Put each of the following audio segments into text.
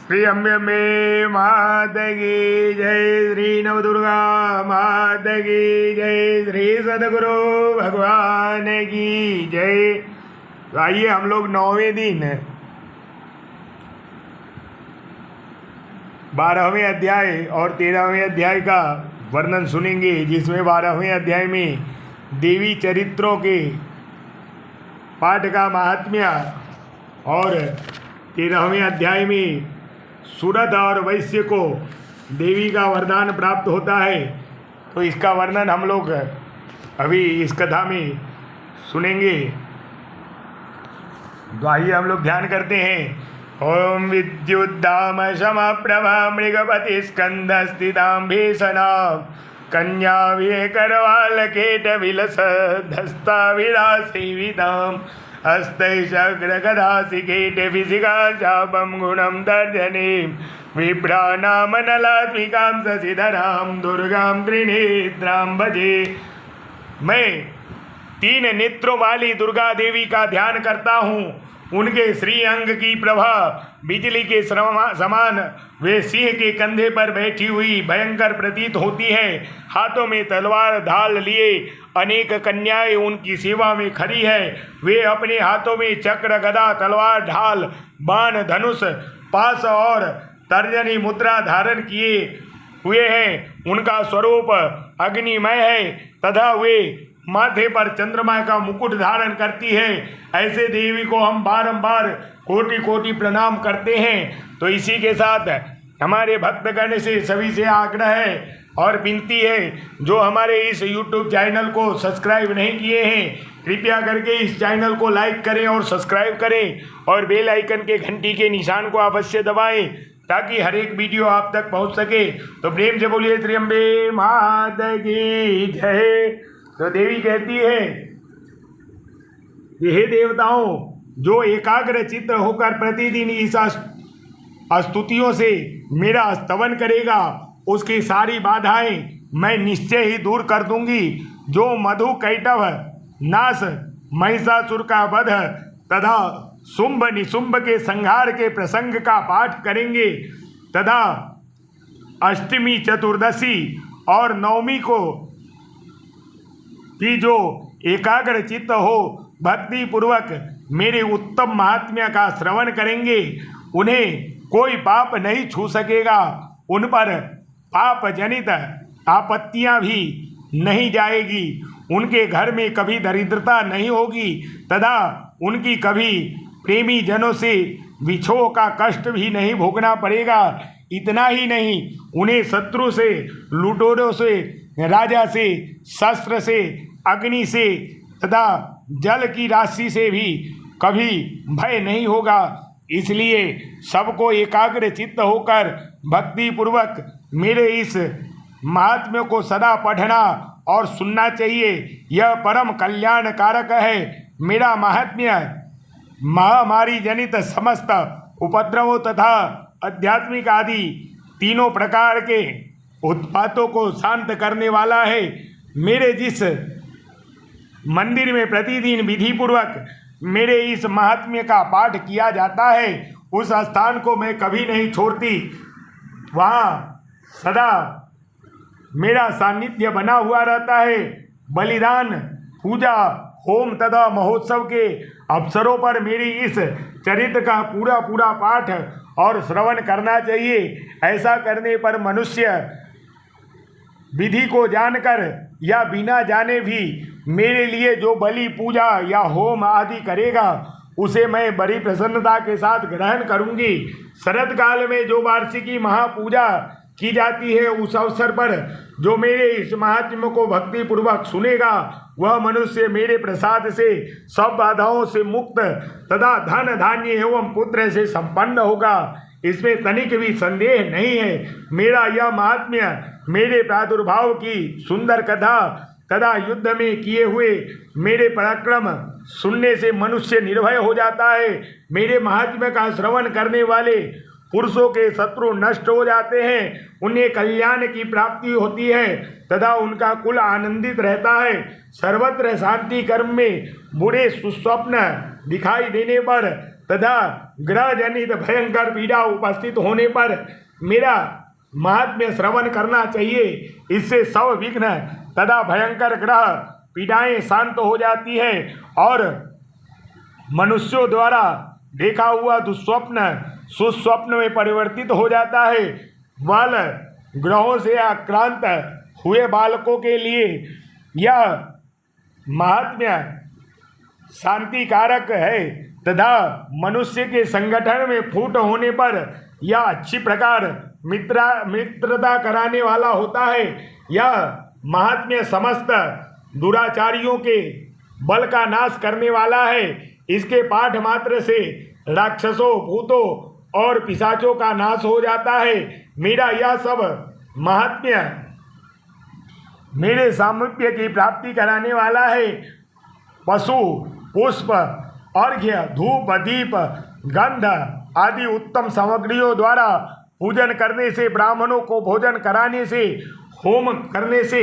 श्री अम्बे अम्बे माता की जय, श्री नवदुर्गा माता की जय, श्री सदगुरु भगवान की जय। तो आइए हम लोग 9वें दिन 12वें अध्याय और 13वें अध्याय का वर्णन सुनेंगे, जिसमें 12वें अध्याय में देवी चरित्रों के पाठ का महात्म्य और 13वें अध्याय में सूरत और वैश्य को देवी का वरदान प्राप्त होता है। तो इसका वर्णन हम लोग अभी इस कथा में सुनेंगे। तो आइए हम लोग ध्यान करते हैं। ओम विद्युद्दाम शम प्रभा मृगपति स्कंद स्थितां भीषणा कन्या विकरवाल केट विलस धस्ता विलासीविताम हस्तैशग्रगदासि केटे फिसिका चापं गुणं तर्जनी विभ्रानामनलात्मिकां शशिधरां दुर्गां त्रिनेत्रां भजे। मैं 3 नेत्रों वाली दुर्गा देवी का ध्यान करता हूँ। उनके श्री अंग की प्रभा बिजली के समान वे सिंह के कंधे पर बैठी हुई भयंकर प्रतीत होती है। हाथों में तलवार ढाल लिए अनेक कन्याएं उनकी सेवा में खड़ी है। वे अपने हाथों में चक्र गदा तलवार ढाल बाण धनुष पाश और तर्जनी मुद्रा धारण किए हुए हैं। उनका स्वरूप अग्निमय है तथा वे माथे पर चंद्रमा का मुकुट धारण करती है। ऐसे देवी को हम बारंबार कोटि कोटि प्रणाम करते हैं। तो इसी के साथ हमारे भक्तगण से सभी से आग्रह है और विनती है, जो हमारे इस YouTube चैनल को सब्सक्राइब नहीं किए हैं, कृपया करके इस चैनल को लाइक करें और सब्सक्राइब करें और बेल आइकन के घंटी के निशान को अवश्य दबाएं ताकि हर एक वीडियो आप तक पहुंच सके। तो प्रेम से बोलिए श्री अम्बे माता की जय। तो देवी कहती है कि हे देवताओं, जो एकाग्र चित्त होकर प्रतिदिन इस स्तुतियों से मेरा स्तवन करेगा, उसकी सारी बाधाएं मैं निश्चय ही दूर कर दूंगी। जो मधु कैटव नाश महिषासुर का वध तथा शुंभ निशुंभ के संहार के प्रसंग का पाठ करेंगे तथा अष्टमी चतुर्दशी और नवमी को कि जो एकाग्र चित्त हो भक्ति पूर्वक मेरे उत्तम महात्म्य का श्रवण करेंगे, उन्हें कोई पाप नहीं छू सकेगा। उन पर पाप जनित आपत्तियां भी नहीं जाएगी। उनके घर में कभी दरिद्रता नहीं होगी तथा उनकी कभी प्रेमी जनों से विछोह का कष्ट भी नहीं भोगना पड़ेगा। इतना ही नहीं, उन्हें शत्रु से, लुटेरों से, राजा से, शस्त्र से, अग्नि से तथा जल की राशि से भी कभी भय नहीं होगा। इसलिए सबको एकाग्र चित्त होकर भक्ति पूर्वक मेरे इस महात्म्य को सदा पढ़ना और सुनना चाहिए। यह परम कल्याण कारक है। मेरा महात्म्य महामारी जनित समस्त उपद्रवों तथा आध्यात्मिक आदि तीनों प्रकार के उत्पातों को शांत करने वाला है। मेरे जिस मंदिर में प्रतिदिन विधि पूर्वक मेरे इस महात्म्य का पाठ किया जाता है, उस स्थान को मैं कभी नहीं छोड़ती। वहाँ सदा मेरा सान्निध्य बना हुआ रहता है। बलिदान, पूजा, होम तथा महोत्सव के अवसरों पर मेरी इस चरित्र का पूरा पाठ और श्रवण करना चाहिए। ऐसा करने पर मनुष्य विधि को जानकर या बिना जाने भी मेरे लिए जो बलि पूजा या होम आदि करेगा, उसे मैं बड़ी प्रसन्नता के साथ ग्रहण करूंगी। शरद काल में जो वार्षिकी महापूजा की जाती है, उस अवसर पर जो मेरे इस महात्म्य को भक्ति पूर्वक सुनेगा, वह मनुष्य मेरे प्रसाद से सब बाधाओं से मुक्त तथा धन धान्य एवं पुत्र से संपन्न होगा। इसमें तनिक भी संदेह नहीं है। मेरा यह महात्म्य, मेरे प्रादुर्भाव की सुंदर कथा तथा युद्ध में किए हुए मेरे पराक्रम सुनने से मनुष्य निर्भय हो जाता है। मेरे महात्म्य का श्रवण करने वाले पुरुषों के शत्रु नष्ट हो जाते हैं, उन्हें कल्याण की प्राप्ति होती है तथा उनका कुल आनंदित रहता है। सर्वत्र शांति कर्म में बुरे सुस्वप्न दिखाई देने पर तथा ग्रह जनित भयंकर पीड़ा उपस्थित होने पर मेरा महात्म्य श्रवण करना चाहिए। इससे सब विघ्न तथा भयंकर ग्रह पीड़ाएं शांत हो जाती है और मनुष्यों द्वारा देखा हुआ दुस्वप्न सुस्वप्न में परिवर्तित हो जाता है। बाल ग्रहों से आक्रांत हुए बालकों के लिए यह महात्म्य शांतिकारक है तथा मनुष्य के संगठन में फूट होने पर यह अच्छी प्रकार मित्रता कराने वाला होता है। यह महात्म्य समस्त दुराचारियों के बल का नाश करने वाला है। इसके पाठ मात्र से राक्षसों भूतों और पिशाचों का नाश हो जाता है। मेरा यह सब महात्म्य मेरे सामीप्य की प्राप्ति कराने वाला है। पशु पुष्प अर्घ्य धूप दीप गंध आदि उत्तम सामग्रियों द्वारा पूजन करने से, ब्राह्मणों को भोजन कराने से, होम करने से,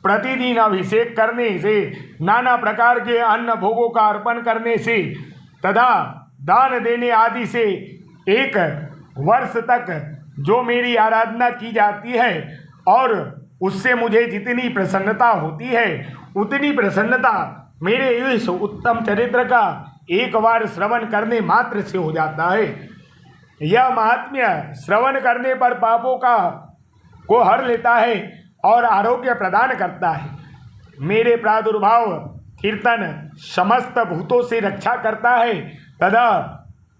प्रतिदिन अभिषेक करने से, नाना प्रकार के अन्न भोगों का अर्पण करने से तथा दान देने आदि से एक वर्ष तक जो मेरी आराधना की जाती है और उससे मुझे जितनी प्रसन्नता होती है उतनी प्रसन्नता मेरे इस उत्तम चरित्र का एक बार श्रवण करने मात्र से हो जाता है। यह महात्म्य श्रवण करने पर पापों को हर लेता है और आरोग्य प्रदान करता है। मेरे प्रादुर्भाव कीर्तन समस्त भूतों से रक्षा करता है तथा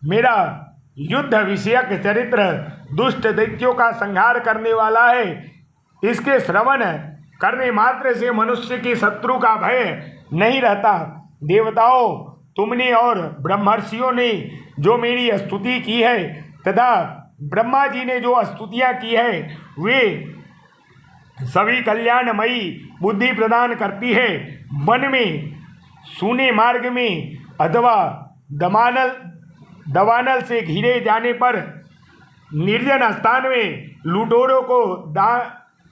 मेरा युद्ध विषयक चरित्र दुष्ट दैत्यों का संहार करने वाला है। इसके श्रवण करने मात्र से मनुष्य के शत्रु का भय नहीं रहता। देवताओं तुमने और ब्रह्मर्षियों ने जो मेरी स्तुति की है तथा ब्रह्मा जी ने जो स्तुतियाँ की है वे सभी कल्याणमयी बुद्धि प्रदान करती है। वन में सूने मार्ग में अथवा दवानल से घिरे जाने पर, निर्जन स्थान में लुटेरों को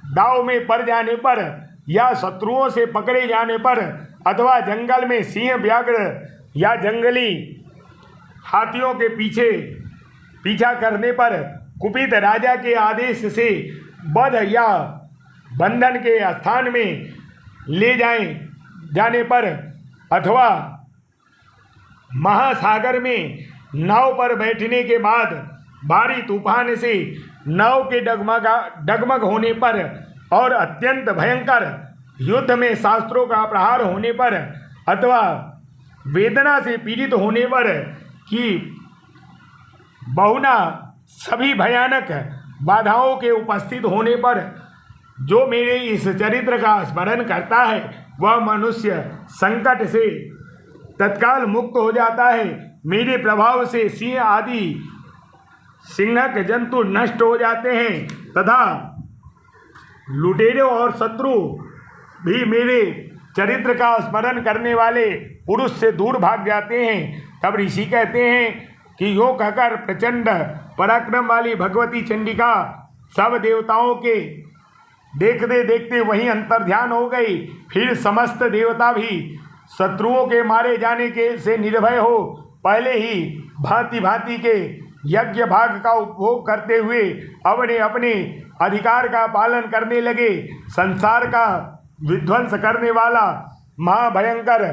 दाव में पड़ जाने पर या शत्रुओं से पकड़े जाने पर अथवा जंगल में सिंह व्याघ्र या जंगली हाथियों के पीछा करने पर कुपित राजा के आदेश से वध या बंधन के स्थान में ले जाने पर अथवा महासागर में नाव पर बैठने के बाद भारी तूफान से नाव के डगमग होने पर और अत्यंत भयंकर युद्ध में शास्त्रों का प्रहार होने पर अथवा वेदना से पीड़ित होने पर कि बहुना सभी भयानक बाधाओं के उपस्थित होने पर जो मेरे इस चरित्र का स्मरण करता है वह मनुष्य संकट से तत्काल मुक्त हो जाता है। मेरे प्रभाव से सिंह आदि सिंहक जंतु नष्ट हो जाते हैं तथा लुटेरों और शत्रु भी मेरे चरित्र का स्मरण करने वाले पुरुष से दूर भाग जाते हैं। तब ऋषि कहते हैं कि यो कहकर प्रचंड पराक्रम वाली भगवती चंडिका सब देवताओं के देखते देखते वहीं अंतर्ध्यान हो गई। फिर समस्त देवता भी शत्रुओं के मारे जाने के से निर्भय हो पहले ही भांति भांति के यज्ञ भाग का उपभोग करते हुए अपने अपने अधिकार का पालन करने लगे। संसार का विध्वंस करने वाला महाभयंकर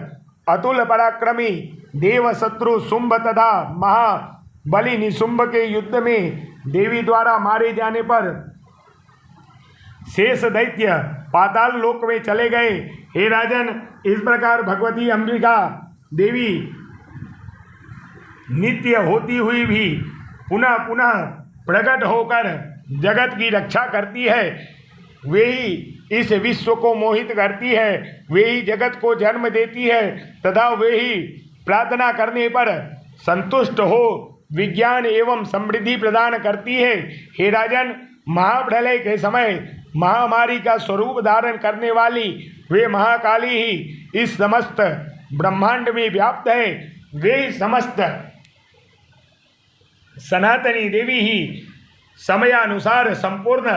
अतुल पराक्रमी देव शत्रु शुंभ तथा महाबली निशुंभ के युद्ध में देवी द्वारा मारे जाने पर शेष दैत्य पाताल लोक में चले गए। हे राजन, इस प्रकार भगवती अंबिका देवी नित्य होती हुई भी पुनः पुनः प्रकट होकर जगत की रक्षा करती है। वे ही इस विश्व को मोहित करती है, वे ही जगत को जन्म देती है तथा वे ही प्रार्थना करने पर संतुष्ट हो विज्ञान एवं समृद्धि प्रदान करती है। हे राजन, महाप्रलय के समय महामारी का स्वरूप धारण करने वाली वे महाकाली ही इस समस्त ब्रह्मांड में व्याप्त है। वे समस्त सनातनी देवी ही समयानुसार संपूर्ण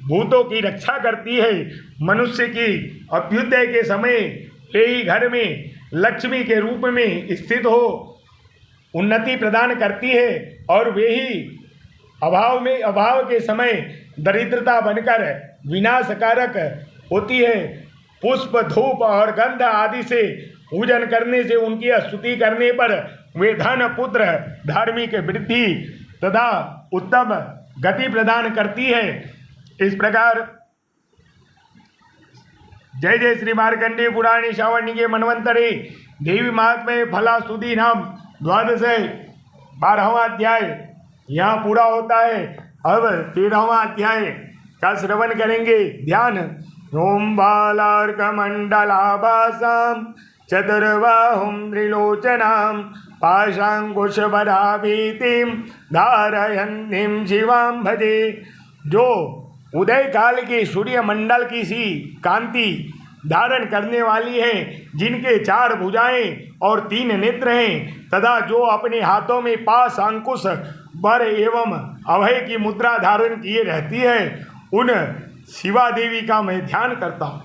भूतों की रक्षा करती है। मनुष्य की अभ्युदय के समय वे ही घर में लक्ष्मी के रूप में स्थित हो उन्नति प्रदान करती है और वे ही अभाव के समय दरिद्रता बनकर विनाशकारक होती है। पुष्प, धूप और गंध आदि से पूजन करने से, उनकी स्तुति करने पर वे धन, पुत्र, धार्मिक वृद्धि तथा उत्तम गति प्रदान करती है। इस प्रकार जय जय श्री मार्कंडेय पुराणे श्रावणिके मनवंतरे देवी महात्म्य फलास्तुति नाम 12वां अध्याय यहाँ पूरा होता है। अब 13वां अध्याय का श्रवण करेंगे। ध्यान। ओम बालार्कमंडलाभासां चतुर्बाहुं त्रिलोचनां पाशांकुशबराभीतिं धारयन्तीं शिवां भजे। जो उदय काल के सूर्य मंडल की सी कांति धारण करने वाली है, जिनके 4 भुजाएं और 3 नेत्र हैं, तथा जो अपने हाथों में पाश, अंकुश, बर एवं अभय की मुद्रा धारण किए रहती है, उन शिवा देवी का मैं ध्यान करता हूँ।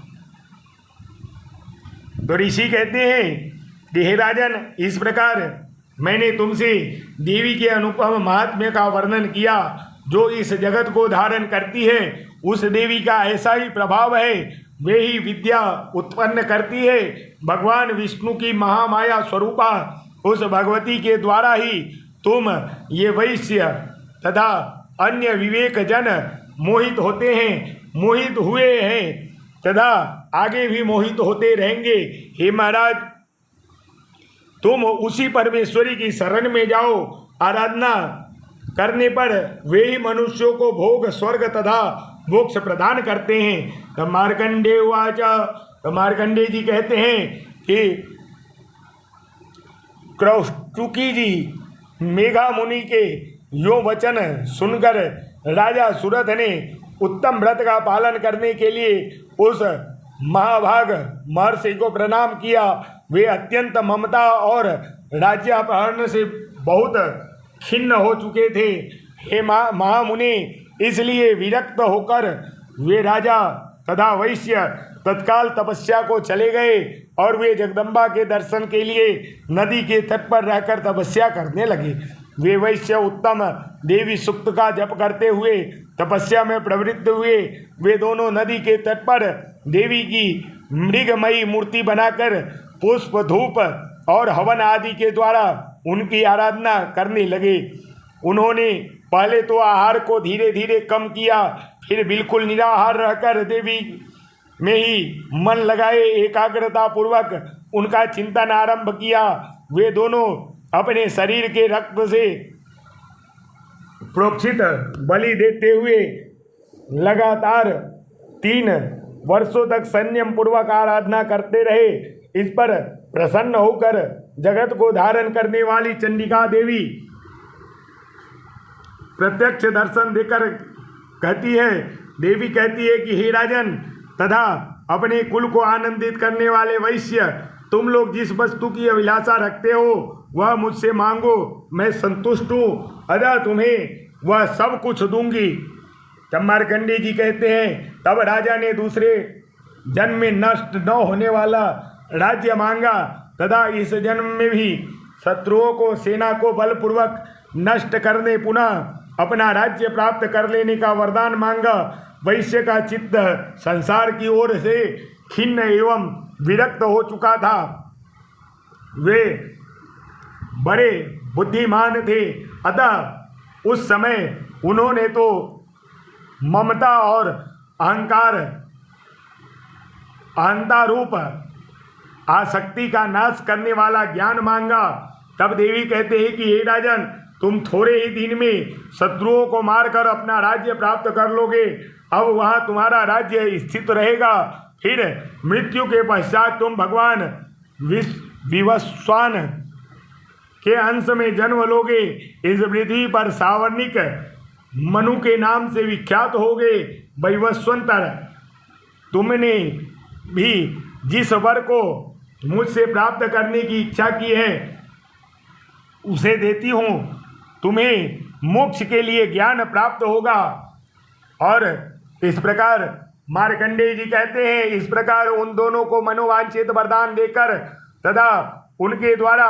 तो ऋषि कहते हैं कि हे राजन, इस प्रकार मैंने तुमसे देवी के अनुपम महात्म्य का वर्णन किया। जो इस जगत को धारण करती है, उस देवी का ऐसा ही प्रभाव है। वे ही विद्या उत्पन्न करती है। भगवान विष्णु की महामाया स्वरूपा उस भगवती के द्वारा ही तुम ये वैश्य तथा अन्य विवेक जन मोहित होते हैं, मोहित हुए हैं तथा आगे भी मोहित होते रहेंगे। हे महाराज, तुम उसी परमेश्वरी की शरण में जाओ। आराधना करने पर वे ही मनुष्यों को भोग, स्वर्ग तथा मोक्ष प्रदान करते हैं। तो मार्कंडेय उवाच, तो मार्कंडेय जी कहते हैं कि क्रौष्टुकी जी मेघा मुनि के यो वचन सुनकर राजा सुरथ ने उत्तम व्रत का पालन करने के लिए उस महाभाग महर्षि को प्रणाम किया। वे अत्यंत ममता और राज्यापहरण से बहुत खिन्न हो चुके थे। हे महामुनि, इसलिए विरक्त होकर वे राजा तथा वैश्य तत्काल तपस्या को चले गए और वे जगदम्बा के दर्शन के लिए नदी के तट पर रहकर तपस्या करने लगे। वे वैश्य उत्तम देवी सूक्त का जप करते हुए तपस्या में प्रवृत्त हुए। वे दोनों नदी के तट पर देवी की मृगमयी मूर्ति बनाकर पुष्प, धूप और हवन आदि के द्वारा उनकी आराधना करने लगे। उन्होंने पहले तो आहार को धीरे धीरे कम किया, फिर बिल्कुल निराहार रहकर देवी में ही मन लगाए एकाग्रता पूर्वक उनका चिंतन आरंभ किया। वे दोनों अपने शरीर के रक्त से प्रोक्षित बलि देते हुए लगातार 3 वर्षों तक संयम पूर्वक आराधना करते रहे। इस पर प्रसन्न होकर जगत को धारण करने वाली चंडिका देवी प्रत्यक्ष दर्शन देकर कहती है, देवी कहती है कि हे राजन तथा अपने कुल को आनंदित करने वाले वैश्य, तुम लोग जिस वस्तु की अभिलाषा रखते हो वह मुझसे मांगो, मैं संतुष्ट हूँ, अतः तुम्हें वह सब कुछ दूंगी। तब मार्कंडेय जी कहते हैं, तब राजा ने दूसरे जन्म में नष्ट न होने वाला राज्य मांगा तथा इस जन्म में भी शत्रुओं को, सेना को बलपूर्वक नष्ट करने पुनः अपना राज्य प्राप्त कर लेने का वरदान मांगा। वैश्य का चित्त संसार की ओर से खिन्न एवं विरक्त हो चुका था। वे बड़े बुद्धिमान थे, अतः उस समय उन्होंने तो ममता और अहंता रूप आसक्ति का नाश करने वाला ज्ञान मांगा। तब देवी कहते हैं कि हे राजन, तुम थोड़े ही दिन में शत्रुओं को मारकर अपना राज्य प्राप्त कर लोगे। अब वहाँ तुम्हारा राज्य स्थित रहेगा। फिर मृत्यु के पश्चात तुम भगवान विवस्वान के अंश में जन्म लोगे। इस पृथ्वी पर सावर्णिक मनु के नाम से विख्यात होगे। वैवस्वंतर, तुमने भी जिस वर को मुझसे प्राप्त करने की इच्छा की है उसे देती हूँ। तुम्हें मोक्ष के लिए ज्ञान प्राप्त होगा। और इस प्रकार मार्कंडेय जी कहते हैं, इस प्रकार उन दोनों को मनोवांछित वरदान देकर तथा उनके द्वारा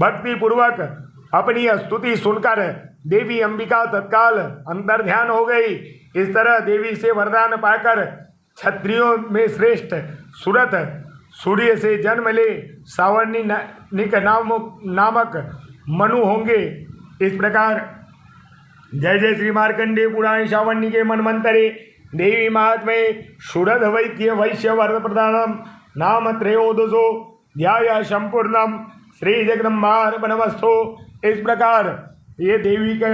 भक्ति पूर्वक अपनी स्तुति सुनकर देवी अंबिका तत्काल अंतर ध्यान हो गई। इस तरह देवी से वरदान पाकर क्षत्रियों में श्रेष्ठ सुरथ सूर्य से जन्म ले सावर्णिक नामक मनु होंगे। इस प्रकार जय जय श्री मार्कंडेय पुराण सावर्णि के मनमंतरे देवी महात्म्ये सुरथ वैद्य वैश्य वर प्रदानम नाम त्रयोदशो ध्याय संपूर्णम श्री जगदम्बार्पणमस्तु। इस प्रकार ये देवी का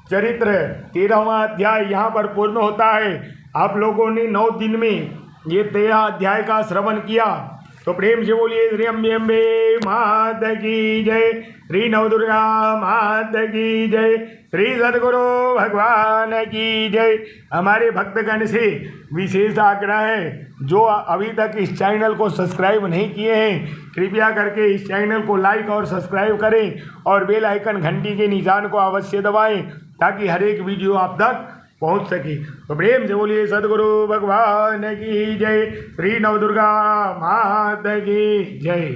चरित्र 13वां अध्याय यहाँ पर पूर्ण होता है। आप लोगों ने 9 दिन में ये 13 अध्याय का श्रवण किया, तो प्रेम से बोलिए श्री अम्बे माता की जय, श्री नवदुर्गा माता की जय, श्री सद्गुरु भगवान की जय। हमारे भक्तगण से विशेष आग्रह है, जो अभी तक इस चैनल को सब्सक्राइब नहीं किए हैं कृपया करके इस चैनल को लाइक और सब्सक्राइब करें और बेल आइकन घंटी के निशान को अवश्य दबाएं ताकि हर एक वीडियो आप तक पहुंच सके। तो प्रेम से बोलिए सद्गुरु भगवान की जय, श्री नवदुर्गा माता की जय।